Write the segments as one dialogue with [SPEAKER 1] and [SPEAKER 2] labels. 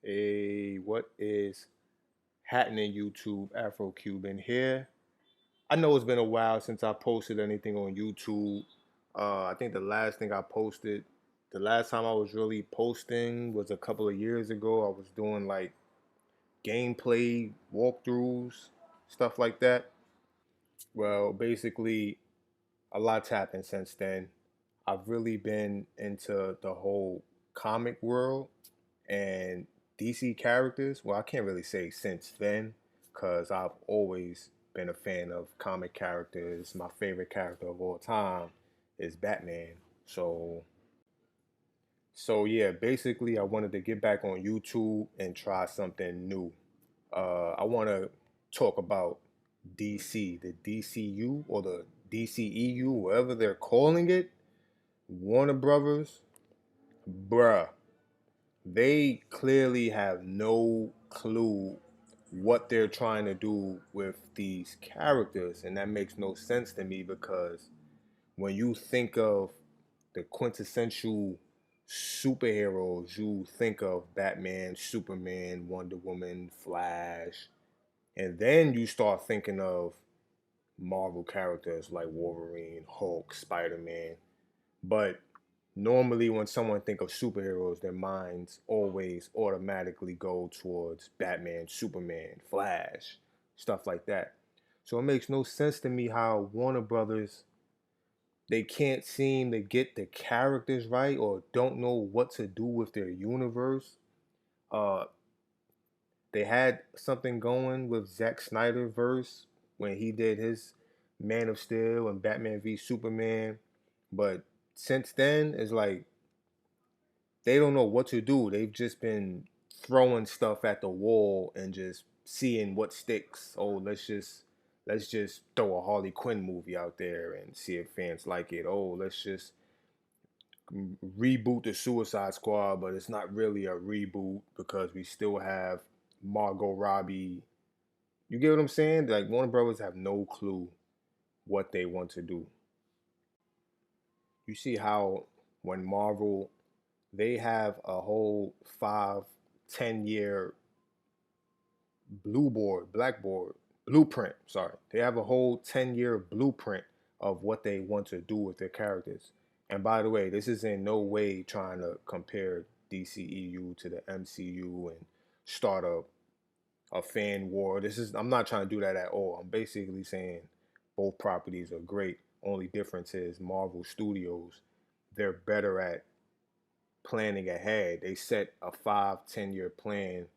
[SPEAKER 1] What is happening, YouTube? Afro Cuban here. I know it's been a while since I posted anything on YouTube. I think the last thing I posted, the last time I was really posting was a couple of years ago. I was doing like gameplay walkthroughs, stuff like that. Well, basically, a lot's happened since then. I've really been into the whole comic world and DC characters. Well, I can't really say since then because I've always been a fan of comic characters. My favorite character of all time is Batman. So, so yeah, basically, I wanted to get back on YouTube and try something new. I want to talk about DC, the DCU or the DCEU, whatever they're calling it. Warner Brothers, bruh, they clearly have no clue what they're trying to do with these characters, and that makes no sense to me because when you think of the quintessential superheroes, you think of Batman, Superman, Wonder Woman, Flash, and then you start thinking of Marvel characters like Wolverine, Hulk, Spider-Man. But normally when someone think of superheroes, their minds always automatically go towards Batman, Superman, Flash, stuff like that. So it makes no sense to me how Warner Brothers, they can't seem to get the characters right or don't know what to do with their universe. Uh they had something going with Zack Snyder verse when he did his Man of Steel and Batman v Superman, but since then it's like they don't know what to do. They've just been throwing stuff at the wall and just seeing what sticks. Oh, let's just throw a Harley Quinn movie out there and see if fans like it. Oh, let's just reboot the Suicide Squad, but it's not really a reboot because we still have Margot Robbie. You get what I'm saying? Like Warner Brothers have no clue what they want to do. You see how when Marvel, they have a whole 5, 10 year blueprint. Sorry, they have a whole 10 year blueprint of what they want to do with their characters. And by the way, this is in no way trying to compare DCEU to the MCU and start a fan war. I'm not trying to do that at all. I'm basically saying both properties are great. Only difference is Marvel Studios, they're better at planning ahead. They set a 5, 10 year plan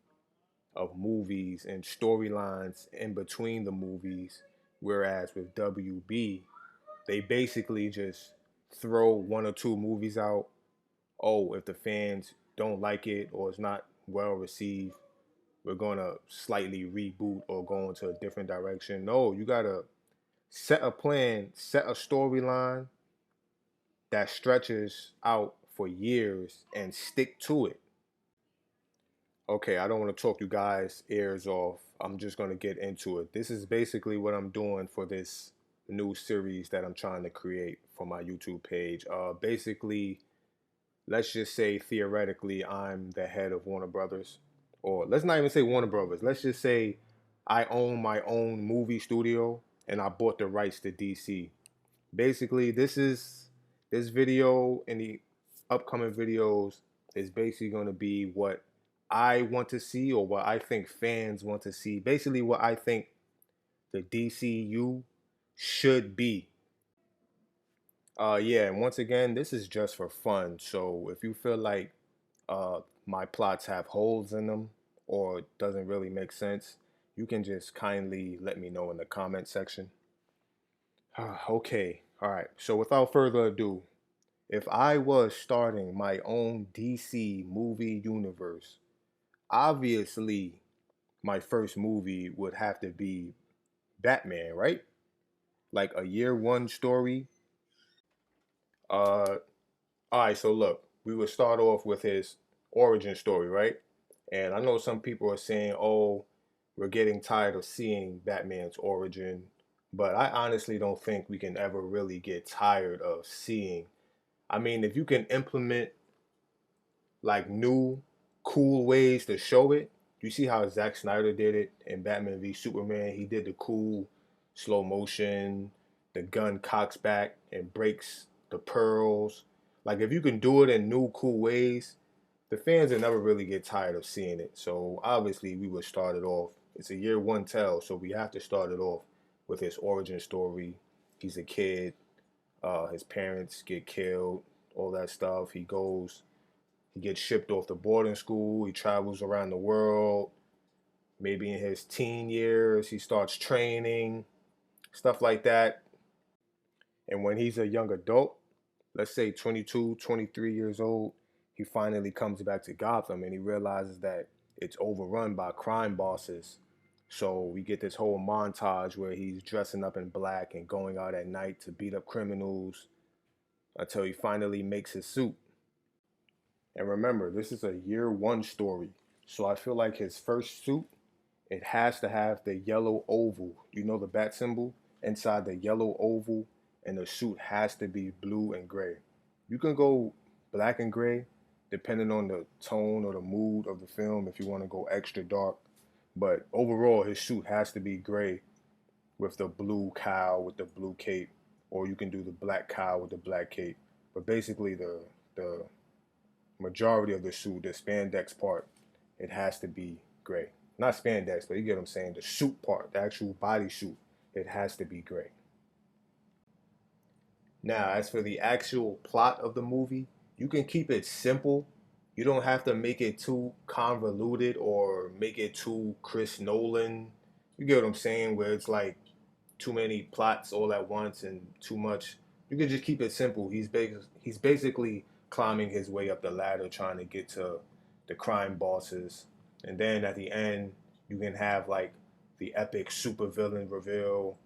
[SPEAKER 1] of movies and storylines in between the movies. Whereas with WB, they basically just throw 1 or 2 movies out. Oh, if the fans don't like it or it's not well received, we're gonna slightly reboot or go into a different direction. No, you gotta set a plan, set a storyline that stretches out for years and stick to it. Okay, I don't want to talk you guys' ears off. I'm just going to get into it. This is basically what I'm doing for this new series that I'm trying to create for my YouTube page. Basically, let's just say theoretically, I'm the head of Warner Brothers. Or let's not even say Warner Brothers. Let's just say I own my own movie studio and I bought the rights to DC. Basically, this video and the upcoming videos is basically going to be what I want to see or what I think fans want to see. Basically, what I think the DCU should be. Yeah, and once again, this is just for fun. So if you feel like my plots have holes in them or doesn't really make sense, you can just kindly let me know in the comment section. Okay, all right. So without further ado, if I was starting my own DC movie universe, obviously my first movie would have to be Batman, right? Like a year one story. Uh, all right, so look, we would start off with his origin story, right? And I know some people are saying, oh, we're getting tired of seeing Batman's origin, but I honestly don't think we can ever really get tired of seeing. I mean, if you can implement like new cool ways to show it. You see how Zack Snyder did it in Batman v Superman? He did the cool slow motion, the gun cocks back and breaks the pearls. Like if you can do it in new cool ways, the fans will never really get tired of seeing it. So obviously we would start it off. It's a year one tell, so we have to start it off with his origin story. He's a kid. His parents get killed. All that stuff. He gets shipped off to boarding school. He travels around the world. Maybe in his teen years, he starts training, stuff like that. And when he's a young adult, let's say 22, 23 years old, he finally comes back to Gotham and he realizes that it's overrun by crime bosses. So we get this whole montage where he's dressing up in black and going out at night to beat up criminals until he finally makes his suit. And remember, this is a year one story. So I feel like his first suit, it has to have the yellow oval. You know the bat symbol? Inside the yellow oval, and the suit has to be blue and gray. You can go black and gray depending on the tone or the mood of the film if you want to go extra dark. But overall, his suit has to be gray with the blue cow with the blue cape, or you can do the black cow with the black cape. But basically, the majority of the suit, the spandex part, it has to be gray. Not spandex, but you get what I'm saying. The suit part, the actual body suit, it has to be gray. Now, as for the actual plot of the movie, you can keep it simple. You don't have to make it too convoluted or make it too Chris Nolan. You get what I'm saying? Where it's like too many plots all at once and too much. You can just keep it simple. He's basically climbing his way up the ladder, trying to get to the crime bosses, and then at the end, you can have like the epic supervillain reveal.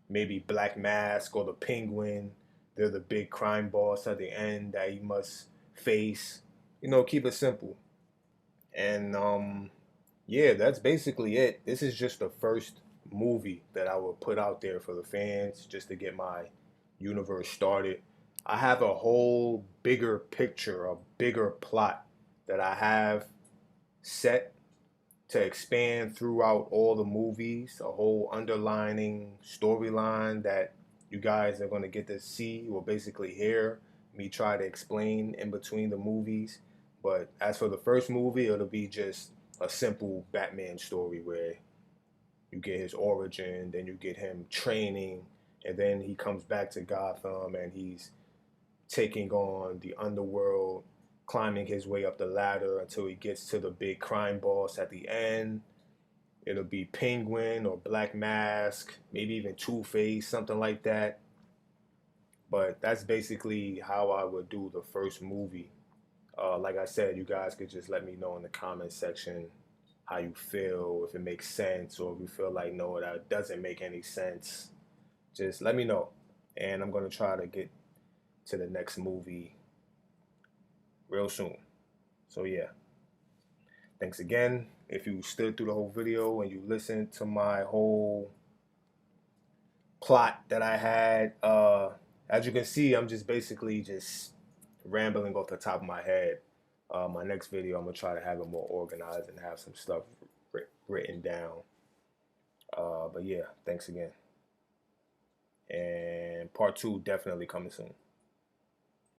[SPEAKER 1] Maybe Black Mask or the Penguin. They're the big crime boss at the end that he must face. Keep it simple. And yeah, that's basically it. This is just the first movie that I will put out there for the fans just to get my universe started. I have a whole bigger picture, a bigger plot that I have set to expand throughout all the movies, a whole underlining storyline that you guys are going to get to see or basically hear me try to explain in between the movies. But as for the first movie, it'll be just a simple Batman story where you get his origin, then you get him training, and then he comes back to Gotham and he's taking on the underworld, climbing his way up the ladder until he gets to the big crime boss at the end. It'll be Penguin or Black Mask, maybe even Two-Face, something like that. But that's basically how I would do the first movie. Like I said, you guys could just let me know in the comment section how you feel, if it makes sense, or if you feel like, no, that doesn't make any sense. Just let me know. And I'm going to try to get to the next movie real soon. So yeah, thanks again. If you stood through the whole video and you listened to my whole plot that I had, as you can see, I'm just basically just rambling off the top of my head. My next video, I'm gonna try to have it more organized and have some stuff written down. But yeah, thanks again. And part 2 definitely coming soon.